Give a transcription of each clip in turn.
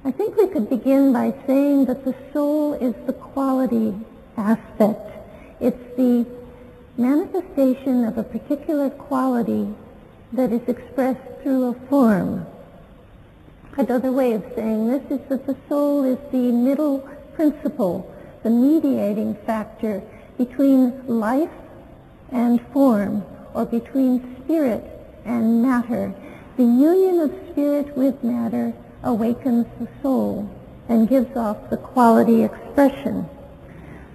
I think we could begin by saying that the soul is the quality aspect. It's the manifestation of a particular quality that is expressed through a form. Another way of saying this is that the soul is the middle principle, the mediating factor between life and form, or between spirit and matter. The union of spirit with matter awakens the soul and gives off the quality expression.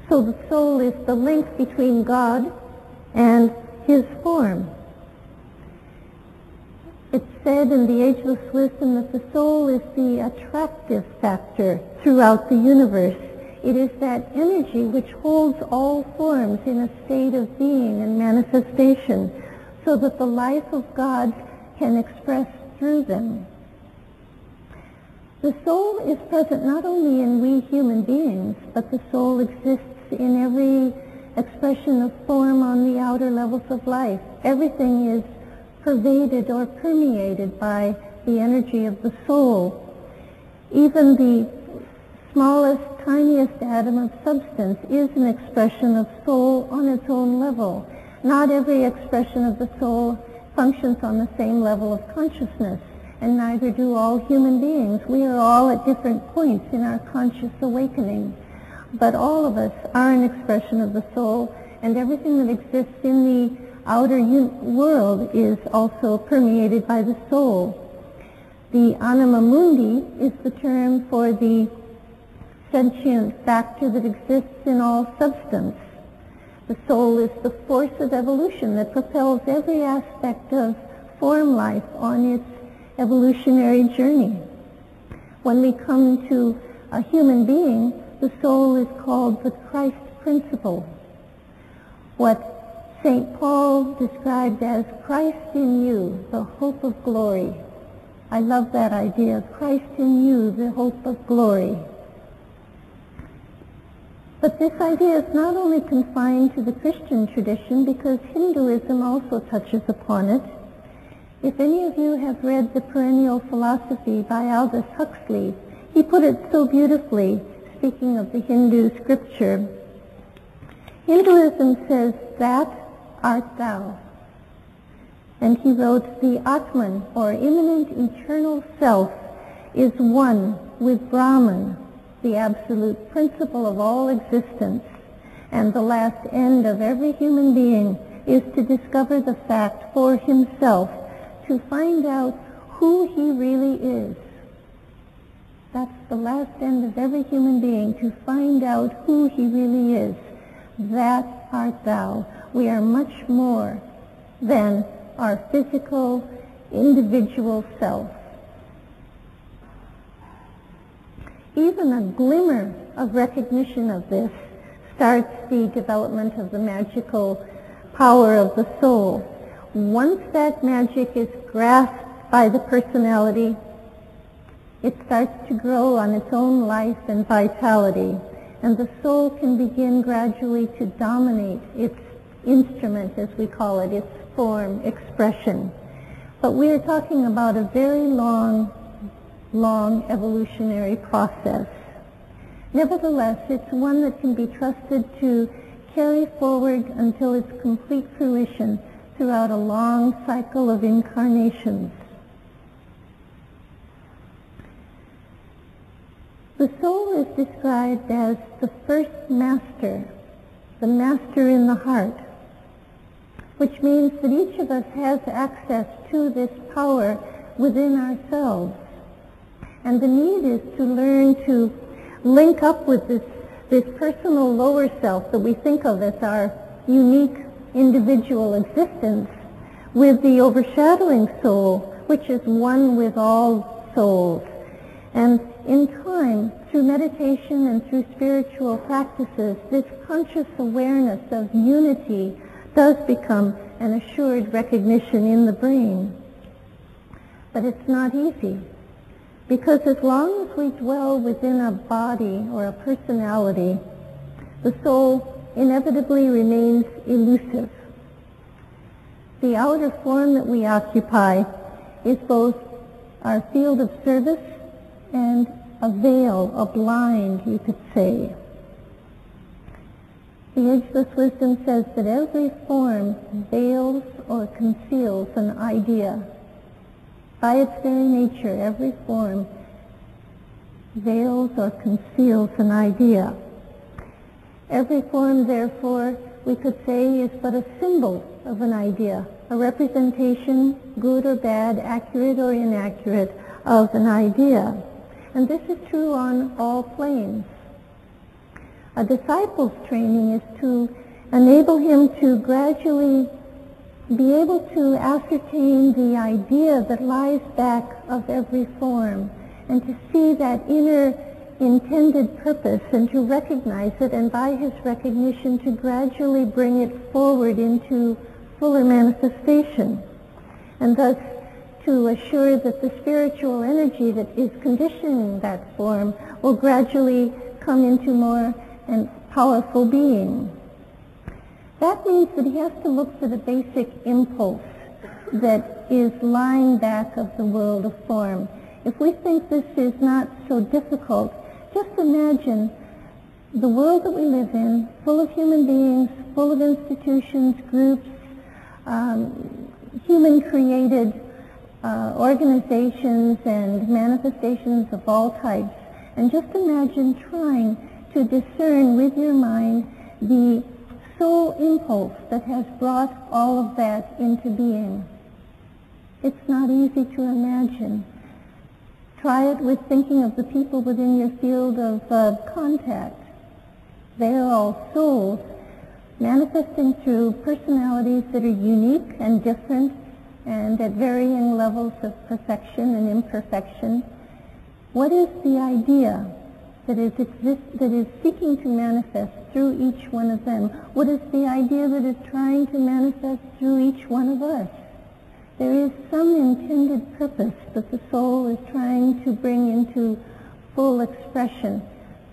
So the soul is the link between God and his form. It's said in the Ageless Wisdom that the soul is the attractive factor throughout the universe. It is that energy which holds all forms in a state of being and manifestation, so that the life of God can express through them. The soul is present not only in we human beings, but the soul exists in every expression of form on the outer levels of life. Everything is pervaded or permeated by the energy of the soul. Even the smallest, tiniest atom of substance is an expression of soul on its own level. Not every expression of the soul functions on the same level of consciousness, and neither do all human beings. We are all at different points in our conscious awakening, but all of us are an expression of the soul, and everything that exists in the outer world is also permeated by the soul. The anima mundi is the term for the sentient factor that exists in all substance. The soul is the force of evolution that propels every aspect of form life on its evolutionary journey. When we come to a human being, the soul is called the Christ principle. What St. Paul described as Christ in you, the hope of glory. I love that idea, Christ in you, the hope of glory. But this idea is not only confined to the Christian tradition, because Hinduism also touches upon it. If any of you have read The Perennial Philosophy by Aldous Huxley, he put it so beautifully, speaking of the Hindu scripture. Hinduism says, that art thou. And he wrote, the Atman, or immanent eternal self, is one with Brahman, the absolute principle of all existence, and the last end of every human being is to discover the fact for himself, to find out who he really is. That's the last end of every human being, to find out who he really is. That art thou. We are much more than our physical, individual self. Even a glimmer of recognition of this starts the development of the magical power of the soul. Once that magic is grasped by the personality, it starts to grow on its own life and vitality, and the soul can begin gradually to dominate its instrument, as we call it, its form, expression. But we are talking about a very long evolutionary process. Nevertheless, it's one that can be trusted to carry forward until its complete fruition throughout a long cycle of incarnations. The soul is described as the first master, the master in the heart, which means that each of us has access to this power within ourselves. And the need is to learn to link up with this personal lower self that we think of as our unique individual existence, with the overshadowing soul, which is one with all souls. And in time, through meditation and through spiritual practices, this conscious awareness of unity does become an assured recognition in the brain. But it's not easy, because as long as we dwell within a body or a personality, the soul inevitably remains elusive. The outer form that we occupy is both our field of service and a veil, a blind, you could say. The Ageless Wisdom says that every form veils or conceals an idea. By its very nature, every form veils or conceals an idea. Every form, therefore, we could say is but a symbol of an idea, a representation, good or bad, accurate or inaccurate, of an idea. And this is true on all planes. A disciple's training is to enable him to gradually be able to ascertain the idea that lies back of every form, and to see that inner intended purpose and to recognize it, and by his recognition to gradually bring it forward into fuller manifestation, and thus to assure that the spiritual energy that is conditioning that form will gradually come into more and powerful being. That means that he has to look for the basic impulse that is lying back of the world of form. If we think this is not so difficult, just imagine the world that we live in, full of human beings, full of institutions, groups, human-created organizations and manifestations of all types. And just imagine trying to discern with your mind the soul impulse that has brought all of that into being. It's not easy to imagine. Try it with thinking of the people within your field of contact. They are all souls manifesting through personalities that are unique and different and at varying levels of perfection and imperfection. What is the idea that is seeking to manifest through each one of them? What is the idea that is trying to manifest through each one of us? There is some intended purpose that the soul is trying to bring into full expression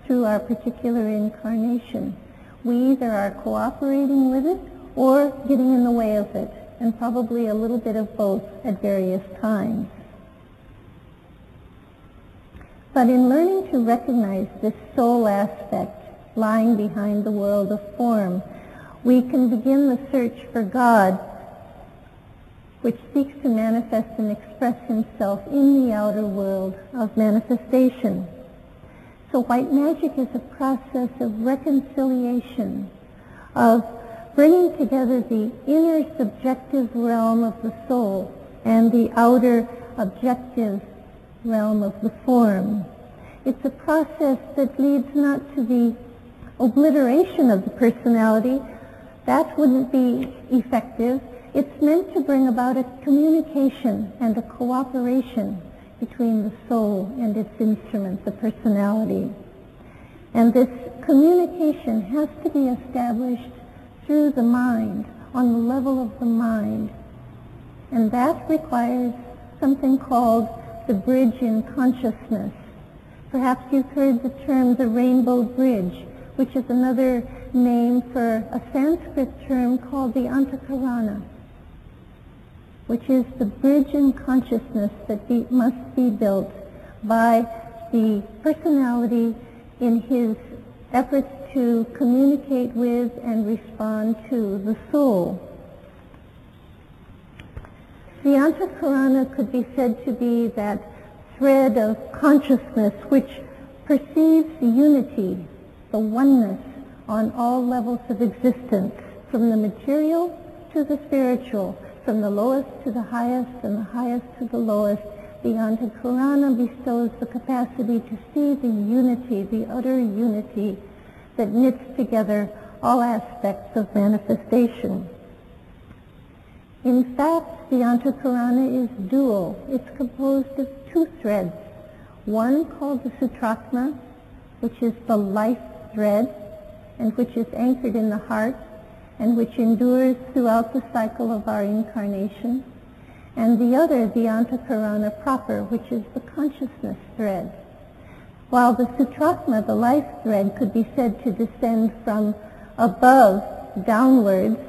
through our particular incarnation. We either are cooperating with it or getting in the way of it, and probably a little bit of both at various times. But in learning to recognize this soul aspect lying behind the world of form, we can begin the search for God, which seeks to manifest and express himself in the outer world of manifestation. So white magic is a process of reconciliation, of bringing together the inner subjective realm of the soul and the outer objective realm of the form. It's a process that leads not to the obliteration of the personality. That wouldn't be effective. It's meant to bring about a communication and a cooperation between the soul and its instrument, the personality. And this communication has to be established through the mind, on the level of the mind. And that requires something called the bridge in consciousness. Perhaps you've heard the term the rainbow bridge, which is another name for a Sanskrit term called the antakarana, which is the bridge in consciousness that must be built by the personality in his efforts to communicate with and respond to the soul. The antakarana could be said to be that thread of consciousness which perceives unity, the oneness on all levels of existence, from the material to the spiritual, from the lowest to the highest and the highest to the lowest. The antakarana bestows the capacity to see the unity, the utter unity that knits together all aspects of manifestation. In fact, the antakarana is dual. It's composed of two threads, one called the sutrakma, which is the life thread, and which is anchored in the heart, and which endures throughout the cycle of our incarnation, and the other, the antakarana proper, which is the consciousness thread. While the sutrakma, the life thread, could be said to descend from above downwards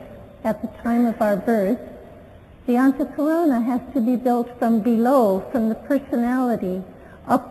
at the time of our birth, the antakarana has to be built from below, from the personality, up